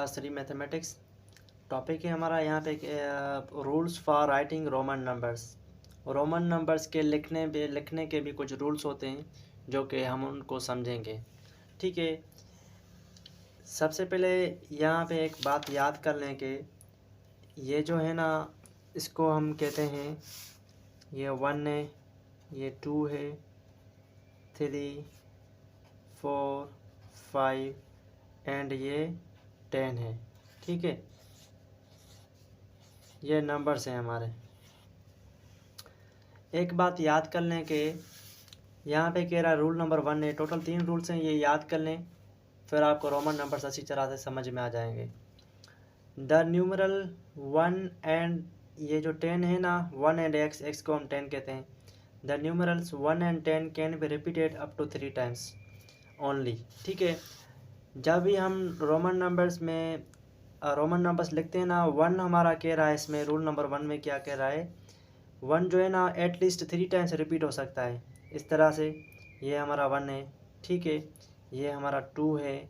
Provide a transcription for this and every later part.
Class 3 mathematics. Topic है हमारा यहाँ पे rules for writing Roman numbers. Roman numbers के लिखने के भी कुछ रूल्स होते हैं जो कि हम उनको समझेंगे। ठीक है, सबसे पहले यहाँ पे एक बात याद कर लें कि ये जो है ना, इसको हम कहते हैं, ये 1 है, ये 2 है, 3, 4, 5 एंड ये 10 है। ठीक है, ये नंबर्स हैं हमारे। एक बात याद कर लें कि यहाँ पे कह रहा है रूल नंबर 1 है, टोटल 3 रूल्स हैं, ये याद कर लें, फिर आपको रोमन नंबर्स अच्छी तरह से समझ में आ जाएंगे। द न्यूमरल 1 एंड ये जो 10 है ना, 1 एंड x को हम 10 कहते हैं। The numerals 1 and 10 can be repeated up to 3 times only. ठीक है, जब भी हम रोमन नंबर्स लिखते हैं ना, 1 हमारा कह रहा है, इसमें रूल नंबर 1 में क्या कह रहा है, 1 जो है ना एटलीस्ट 3 टाइम्स रिपीट हो सकता है। इस तरह से ये हमारा 1 है, ठीक है, ये हमारा 2 है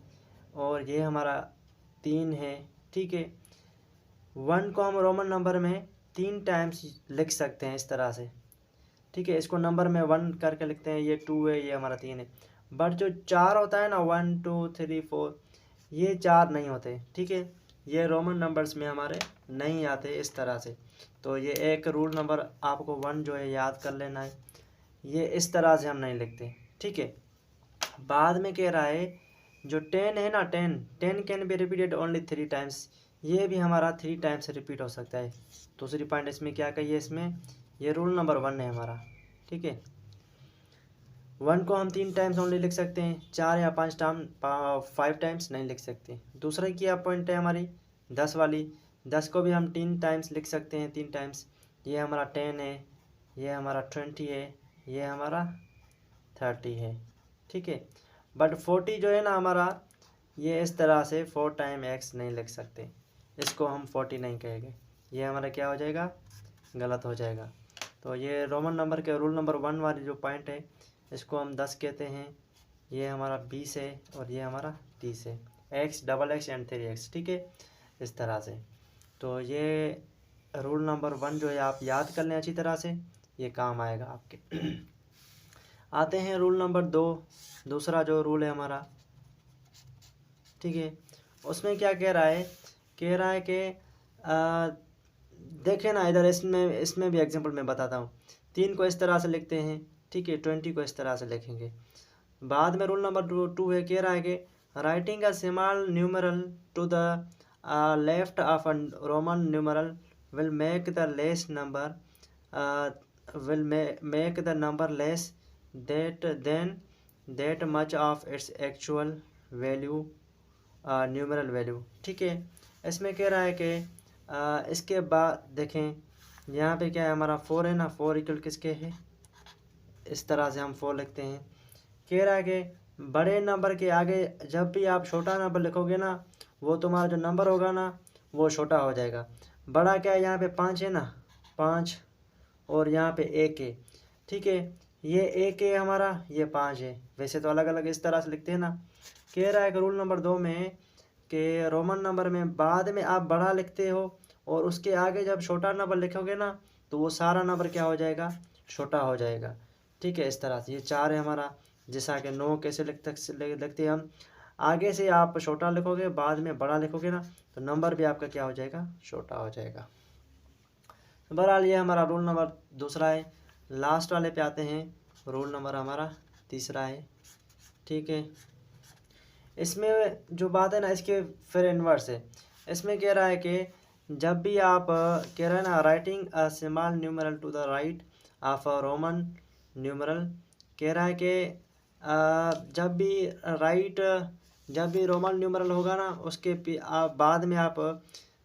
और ये हमारा 3 है। ठीक है, 1 को हम रोमन नंबर में 3 टाइम्स लिख सकते हैं इस तरह से। ठीक है, इसको नंबर में 1 करके लिखते हैं, ये 2 है, ये हमारा 3 है। बट जो 4 होता है ना, 1 2 3 4, ये 4 नहीं होते। ठीक है, ये रोमन नंबर्स में हमारे नहीं आते इस तरह से। तो ये एक रूल नंबर आपको 1 जो है याद कर लेना है, ये इस तरह से हम नहीं लिखते। ठीक है, बाद में कह रहा है जो 10 है ना, 10 can be repeated only 3 times, ये भी हमारा 3 टाइम्स रिपीट हो सकता है। दूसरी पॉइंट इसमें क्या कहिए, इसमें ये रूल नंबर 1 है हमारा। ठीक है, 1 को हम 3 टाइम्स ओनली लिख सकते हैं, 4 या 5 टाइम्स नहीं लिख सकते। दूसरा क्या पॉइंट है हमारी 10 वाली, 10 को भी हम 3 टाइम्स लिख सकते हैं, 3 टाइम्स। ये हमारा 10 है, ये हमारा 20 है, ये हमारा 30 है। ठीक है, बट 40 जो है ना हमारा, ये इस तरह से 4 टाइम x नहीं लिख सकते, इसको हम 40 नहीं कहेंगे, ये हमारा क्या हो जाएगा, गलत हो जाएगा। तो ये रोमन नंबर के रूल नंबर 1 वाली जो पॉइंट है, इसको हम 10 कहते हैं, ये हमारा 20 है और ये हमारा 30 है, x XX एंड 3x। ठीक है, इस तरह से। तो ये रूल नंबर 1 जो है आप याद कर लें अच्छी तरह से, ये काम आएगा आपके। आते हैं रूल नंबर 2, दूसरा जो रूल है हमारा। ठीक है, उसमें क्या कह रहा है, कि देखें ना इधर, इसमें भी एग्जांपल मैं बताता हूँ। 3 को इस तरह से लिखते हैं, ठीक है, 20 को इस तरह से लिखेंगे। बाद में रूल नंबर 2 है, कह रहा है कि writing a small numeral to the left of a Roman numeral will make the less number make the number less that much of its actual value numeral value. ठीक है, इसमें कह रहा है कि इसके बाद देखें यहाँ पे क्या है, हमारा 4 है ना, 4 इक्वल किसके है, इस तरह से हम 4 लिखते हैं। कह रहा है कि बड़े नंबर के आगे जब भी आप छोटा नंबर लिखोगे ना, वो तुम्हारा जो नंबर होगा ना, वो छोटा हो जाएगा। बड़ा क्या है, यहाँ पे 5 है ना, 5 और यहाँ पे 1 है। ठीक है, ये 1 है हमारा, ये 5 है, वैसे तो अलग अलग इस तरह से लिखते हैं ना। कह रहा है कि रूल नंबर 2 में कि रोमन नंबर में बाद में आप बड़ा लिखते हो और उसके आगे जब छोटा नंबर लिखोगे ना, तो वो सारा नंबर क्या हो जाएगा, छोटा हो जाएगा। ठीक है, इस तरह से। ये 4 है हमारा, जैसा कि 9 कैसे लिखते हैं हम, आगे से आप छोटा लिखोगे, बाद में बड़ा लिखोगे ना, तो नंबर भी आपका क्या हो जाएगा, छोटा हो जाएगा। बहरहाल ये हमारा रूल नंबर 2 है। लास्ट वाले पे आते हैं, रूल नंबर हमारा 3 है। ठीक है, इसमें जो बात है ना, इसके फिर इन्वर्स है। इसमें कह रहा है कि जब भी आप कह रहे हैं ना, writing a small numeral to the right of a Roman numeral, कह रहा है कि जब भी रोमन न्यूमरल होगा ना, उसके आप बाद में आप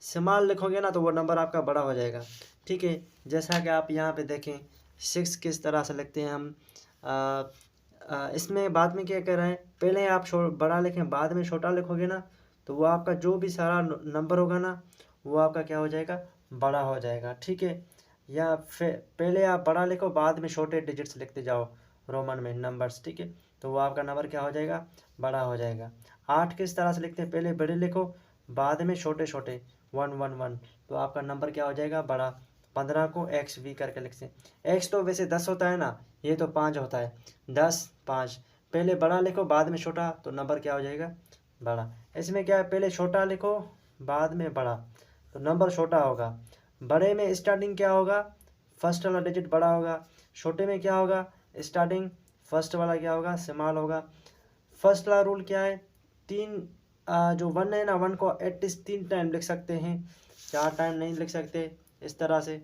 स्मॉल लिखोगे ना, तो वो नंबर आपका बड़ा हो जाएगा। ठीक है, जैसा कि आप यहाँ पे देखें 6 किस तरह से लिखते हैं हम। इसमें बाद में क्या कर रहे हैं, पहले आप बड़ा लिखें, बाद में छोटा लिखोगे ना, तो वो आपका जो भी सारा नंबर होगा ना, वो आपका क्या हो जाएगा, बड़ा हो जाएगा। ठीक है, या फिर पहले आप बड़ा लिखो, बाद में छोटे डिजिट्स लिखते जाओ रोमन में नंबर्स। ठीक है, तो वो आपका नंबर क्या हो जाएगा, बड़ा हो जाएगा। 8 किस तरह से लिखते हैं, पहले बड़े लिखो, बाद में छोटे छोटे 1 1 1, तो आपका नंबर क्या हो जाएगा, बड़ा। 15 को एक्स वी करके लिखते हैं। एक्स तो वैसे 10 होता है ना, ये तो 5 होता है। 10 5, पहले बड़ा लिखो बाद में छोटा, तो नंबर क्या हो जाएगा, बड़ा। इसमें क्या है, पहले छोटा लिखो बाद में बड़ा, तो नंबर छोटा होगा। बड़े में स्टार्टिंग क्या होगा, फर्स्ट वाला डिजिट बड़ा होगा। छोटे में क्या होगा, स्टार्टिंग फर्स्ट वाला क्या होगा, स्मॉल होगा। फर्स्ट वाला रूल क्या है, तीन जो 1 है ना, 1 को एटलीस्ट 3 टाइम लिख सकते हैं, 4 टाइम नहीं लिख सकते, इस तरह से।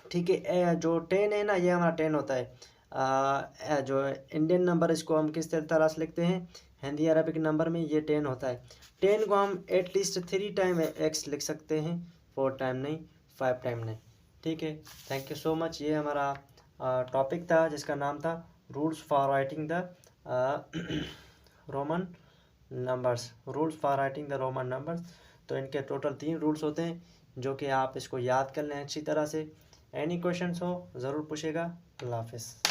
ठीक है, जो 10 है ना, ये हमारा 10 होता है। जो इंडियन नंबर, इसको हम किस तरह से लिखते हैं, हिंदी अरबिक नंबर में ये 10 होता है। 10 को हम एटलीस्ट 3 टाइम एक्स लिख सकते हैं, 4 टाइम नहीं, 5 टाइम नहीं। ठीक है, थैंक यू सो मच। ये हमारा टॉपिक था जिसका नाम था rules for writing the Roman numbers, rules for writing the Roman numbers. तो इनके टोटल 3 रूल्स होते हैं, जो कि आप इसको याद कर लें अच्छी तरह से। एनी क्वेश्चंस हो ज़रूर पूछेगा। अल्लाह हाफिज़।